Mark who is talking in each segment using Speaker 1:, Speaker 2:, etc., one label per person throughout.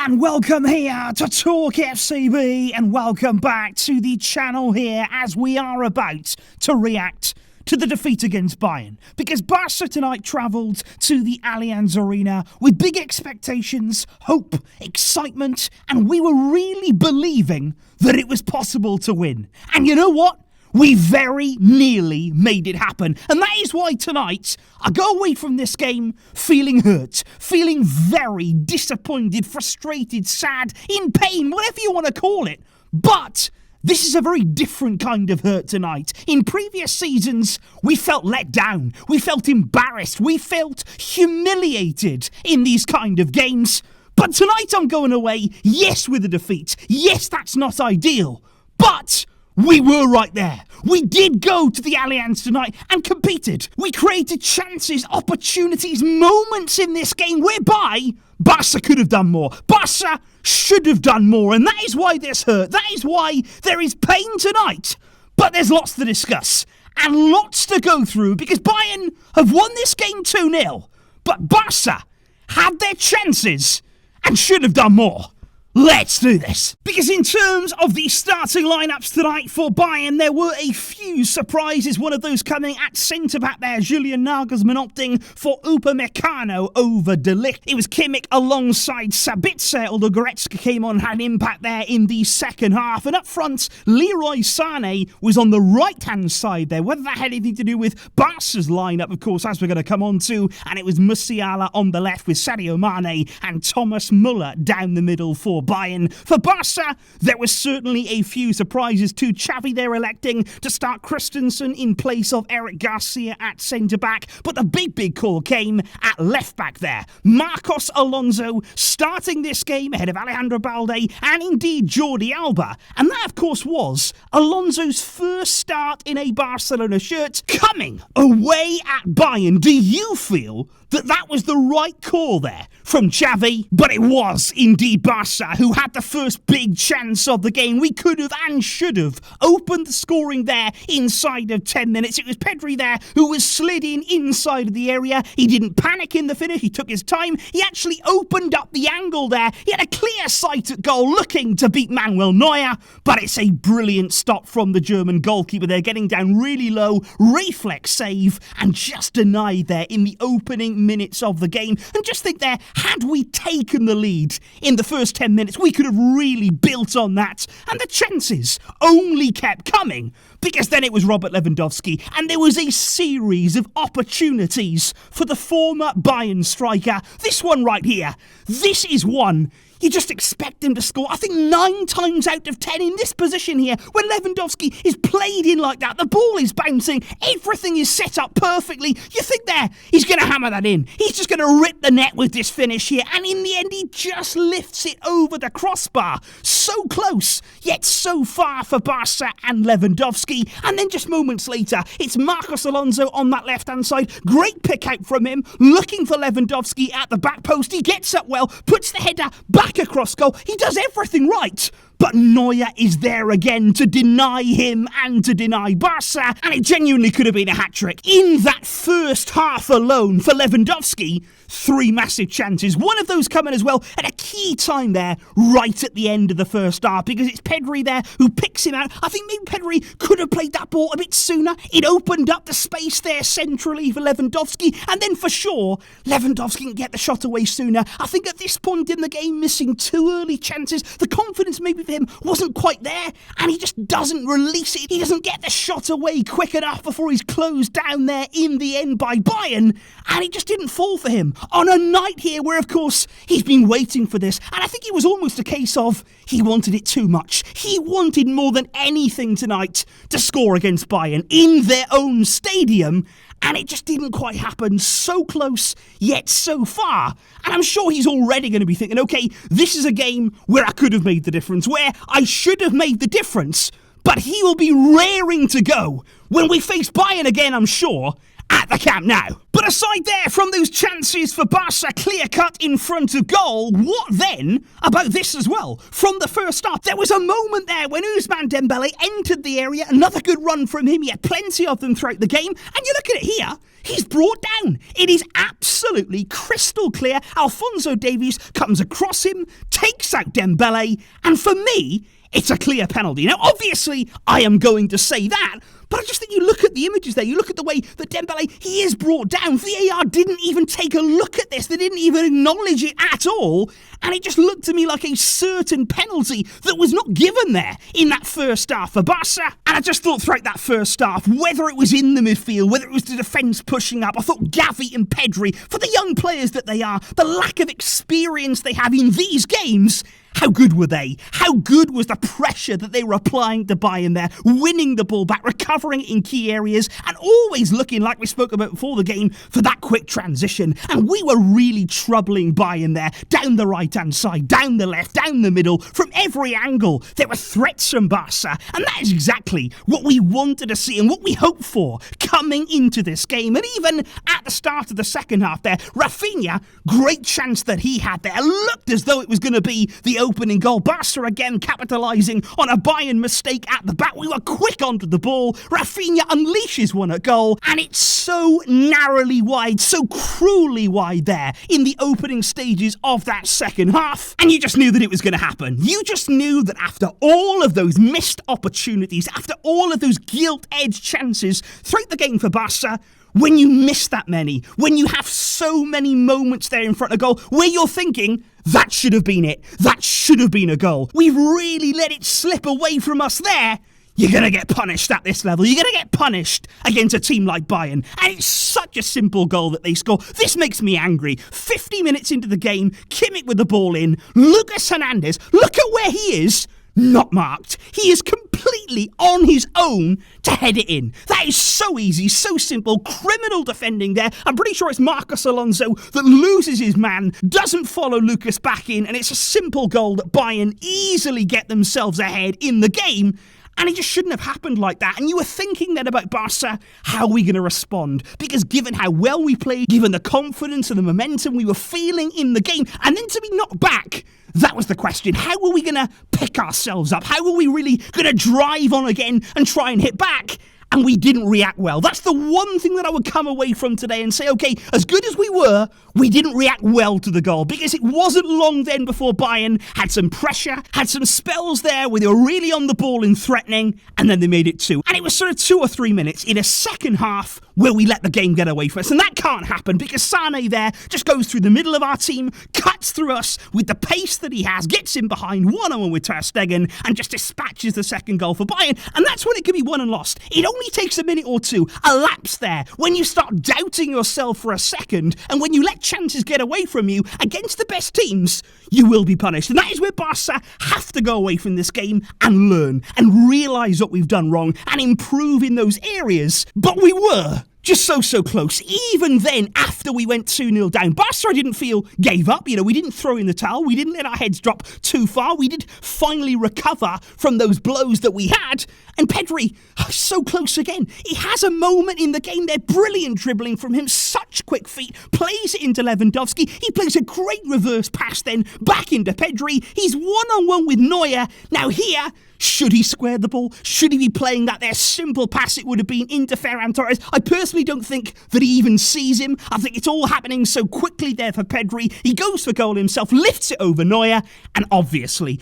Speaker 1: and welcome here to TalkFCB, and welcome back to the channel here as we are about to react to the defeat against Bayern. Because Barça tonight travelled to the Allianz Arena with big expectations, hope, excitement, and we were really believing that it was possible to win. And you know what? We very nearly made it happen. And that is why tonight I go away from this game feeling hurt, feeling very disappointed, frustrated, sad, in pain, whatever you want to call it. But this is a very different kind of hurt tonight. In previous seasons, we felt let down, we felt embarrassed, we felt humiliated in these kind of games. But tonight I'm going away, yes, with a defeat. Yes, that's not ideal, but we were right there. We did go to the Allianz tonight and competed. We created chances, opportunities, moments in this game whereby Barça could have done more. Barça should have done more, and that is why this hurt. That is why there is pain tonight. But there's lots to discuss and lots to go through because Bayern have won this game 2-0. But Barça had their chances and should have done more. Let's do this. Because in terms of the starting lineups tonight for Bayern, there were a few surprises. One of those coming at centre-back there, Julian Nagelsmann opting for Upamecano over De Ligt. It was Kimmich alongside Sabitzer, although Goretzka came on and had an impact there in the second half. And up front, Leroy Sane was on the right-hand side there. Whether that had anything to do with Barca's lineup, of course, as we're going to come on to. And it was Musiala on the left with Sadio Mane and Thomas Muller down the middle for Bayern. For Barca, there was certainly a few surprises too. Xavi there electing to start Christensen in place of Eric Garcia at centre-back, but the big call came at left-back there. Marcos Alonso starting this game ahead of Alejandro Balde and indeed Jordi Alba. And that, of course, was Alonso's first start in a Barcelona shirt coming away at Bayern. Do you feel that that was the right call there from Xavi? But it was indeed Barca who had the first big chance of the game. We could have and should have opened the scoring there inside of 10 minutes. It was Pedri there who was slid in inside of the area. He didn't panic in the finish. He took his time. He actually opened up the angle there. He had a clear sight at goal looking to beat Manuel Neuer, but it's a brilliant stop from the German goalkeeper there, getting down really low, reflex save, and just denied there in the opening minutes of the game. And just think there, had we taken the lead in the first 10 minutes, we could have really built on that, and the chances only kept coming because then it was Robert Lewandowski, and there was a series of opportunities for the former Bayern striker. This one right here, this is one you just expect him to score. I think 9 times out of 10 in this position here, when Lewandowski is played in like that, the ball is bouncing, everything is set up perfectly. You think there, he's going to hammer that in. He's just going to rip the net with this finish here. And in the end, he just lifts it over the crossbar. So close, yet so far for Barca and Lewandowski. And then just moments later, it's Marcos Alonso on that left-hand side. Great pick out from him, looking for Lewandowski at the back post. He gets up well, puts the header back across goal. He does everything right. But Neuer is there again to deny him and to deny Barca, and it genuinely could have been a hat-trick. In that first half alone for Lewandowski, 3 massive chances. One of those coming as well at a key time there, right at the end of the first half, because it's Pedri there who picks him out. I think maybe Pedri could have played that ball a bit sooner. It opened up the space there centrally for Lewandowski, and then for sure, Lewandowski can get the shot away sooner. I think at this point in the game, missing 2 early chances, the confidence maybe for him wasn't quite there, and he just doesn't release it. He doesn't get the shot away quick enough before he's closed down there in the end by Bayern, and it just didn't fall for him on a night here where, of course, he's been waiting for this, and I think it was almost a case of he wanted it too much. He wanted more than anything tonight to score against Bayern in their own stadium, and it just didn't quite happen. So close, yet so far. And I'm sure he's already going to be thinking, okay, this is a game where I could have made the difference, where I should have made the difference, but he will be raring to go when we face Bayern again, I'm sure, at the Camp Nou. But But aside there from those chances for Barca clear-cut in front of goal, what then about this as well? From the first half, there was a moment there when Ousmane Dembele entered the area, another good run from him, he had plenty of them throughout the game, and you look at it here, he's brought down. It is absolutely crystal clear. Alphonso Davies comes across him, takes out Dembele, and for me, it's a clear penalty. Now, obviously, I am going to say that, but I just think you look at the images there, you look at the way that Dembele, he is brought down. VAR didn't even take a look at this. They didn't even acknowledge it at all. And it just looked to me like a certain penalty that was not given there in that first half for Barca. And I just thought throughout that first half, whether it was in the midfield, whether it was the defence pushing up, I thought Xavi and Pedri, for the young players that they are, the lack of experience they have in these games, how good were they? How good was the pressure that they were applying to Bayern there, winning the ball back, recovering it in key areas, and always looking, like we spoke about before the game, for that quick transition. And we were really troubling Bayern there, down the right-hand side, down the left, down the middle, from every angle. There were threats from Barca, and that is exactly what we wanted to see and what we hoped for coming into this game. And even at the start of the second half there, Rafinha, great chance that he had there, looked as though it was going to be the opening goal. Barca again capitalising on a Bayern mistake at the back. We were quick onto the ball. Rafinha unleashes one at goal, and it's so narrowly wide, so cruelly wide there in the opening stages of that second half. And you just knew that it was going to happen. You just knew that after all of those missed opportunities, after all of those gilt-edged chances throughout the game for Barca, when you miss that many, when you have so many moments there in front of goal where you're thinking, that should have been it, that should have been a goal, we've really let it slip away from us there, you're going to get punished at this level. You're going to get punished against a team like Bayern. And it's such a simple goal that they score. This makes me angry. 50 minutes into the game, Kimmich with the ball in, Lucas Hernandez, look at where he is. Not marked. He is completely on his own to head it in. That is so easy, so simple. Criminal defending there. I'm pretty sure it's Marcos Alonso that loses his man, doesn't follow Lucas back in, and it's a simple goal that Bayern easily get themselves ahead in the game. And it just shouldn't have happened like that. And you were thinking then about Barca, how are we going to respond? Because given how well we played, given the confidence and the momentum we were feeling in the game, and then to be knocked back, that was the question. How were we going to pick ourselves up? How were we really going to drive on again and try and hit back? And we didn't react well. That's the one thing that I would come away from today and say, okay, as good as we were, we didn't react well to the goal, because it wasn't long then before Bayern had some pressure, had some spells there where they were really on the ball and threatening, and then they made it 2. And it was sort of 2 or 3 minutes in a second half where we let the game get away from us. And that can't happen, because Sane there just goes through the middle of our team, cuts through us with the pace that he has, gets in behind one-on-one with Ter Stegen, and just dispatches the second goal for Bayern. And that's when it can be won and lost. It only takes a minute or two, a lapse there, when you start doubting yourself for a second, and when you let chances get away from you against the best teams, you will be punished. And that is where Barca have to go away from this game and learn and realise what we've done wrong and improve in those areas. But we were just so close. Even then, after we went 2-0 down, Barca, I didn't feel gave up. We didn't throw in the towel. We didn't let our heads drop too far. We did finally recover from those blows that we had. And Pedri, so close again. He has a moment in the game there. Brilliant dribbling from him. Such quick feet. Plays it into Lewandowski. He plays a great reverse pass then back into Pedri. He's one-on-one with Neuer. Now here, should he square the ball? Should he be playing that there simple pass it would have been into Ferran Torres? I personally don't think that he even sees him. I think it's all happening so quickly there for Pedri. He goes for goal himself, lifts it over Neuer, and obviously,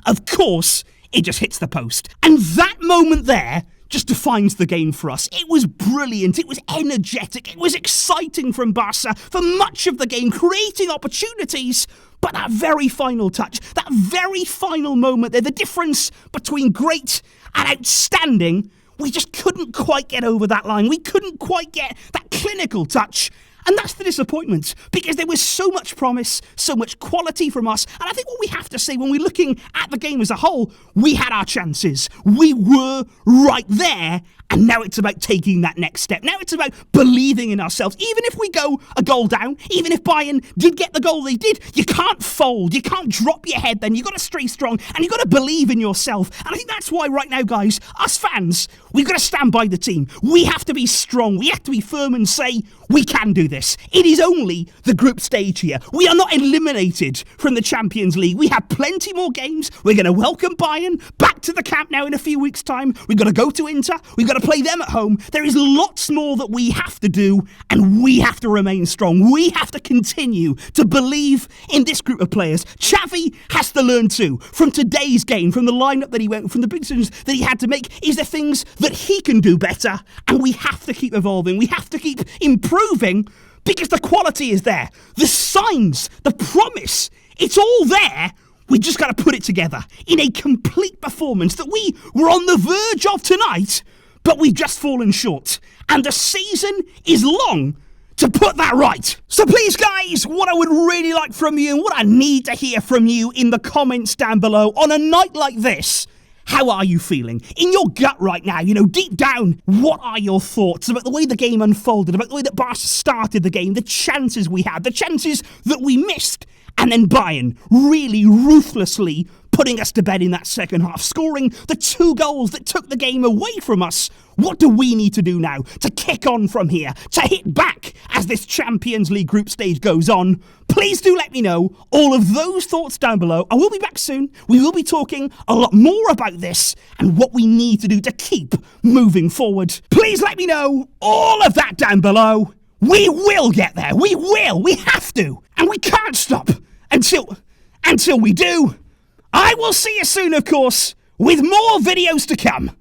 Speaker 1: of course, it just hits the post. And that moment there just defines the game for us. It was brilliant, it was energetic, it was exciting from Barca for much of the game, creating opportunities. But that very final touch, that very final moment there, the difference between great and outstanding, we just couldn't quite get over that line. We couldn't quite get that clinical touch. And that's the disappointment, because there was so much promise, so much quality from us. And I think what we have to say when we're looking at the game as a whole, we had our chances. We were right there, And now it's about taking that next step. Now it's about believing in ourselves. Even if we go a goal down, even if Bayern did get the goal they did, you can't fold. You can't drop your head then. You've got to stay strong and you've got to believe in yourself. And I think that's why right now, guys, us fans, we've got to stand by the team. We have to be strong. We have to be firm and say, we can do this. It is only the group stage here. We are not eliminated from the Champions League. We have plenty more games. We're going to welcome Bayern back to the camp now in a few weeks' time. We've got to go to Inter. We've got to play them at home. There is lots more that we have to do, and we have to remain strong. We have to continue to believe in this group of players. Xavi has to learn too from today's game, from the lineup that he went, from the big decisions that he had to make. Is there things that he can do better? And we have to keep evolving. We have to keep improving because the quality is there. The signs, the promise, it's all there. We just got to put it together in a complete performance that we were on the verge of tonight, but we've just fallen short. And the season is long to put that right. So please, guys, what I would really like from you and what I need to hear from you in the comments down below on a night like this, how are you feeling? In your gut right now, deep down, what are your thoughts about the way the game unfolded, about the way that Barca started the game, the chances we had, the chances that we missed, and then Bayern really ruthlessly putting us to bed in that second half, scoring the 2 goals that took the game away from us. What do we need to do now to kick on from here, to hit back as this Champions League group stage goes on? Please do let me know all of those thoughts down below. I will be back soon. We will be talking a lot more about this and what we need to do to keep moving forward. Please let me know all of that down below. We will get there. We will. We have to. And we can't stop until we do. I will see you soon, of course, with more videos to come.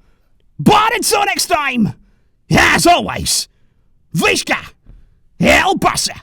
Speaker 1: But until next time, as always, Vizca El Barça.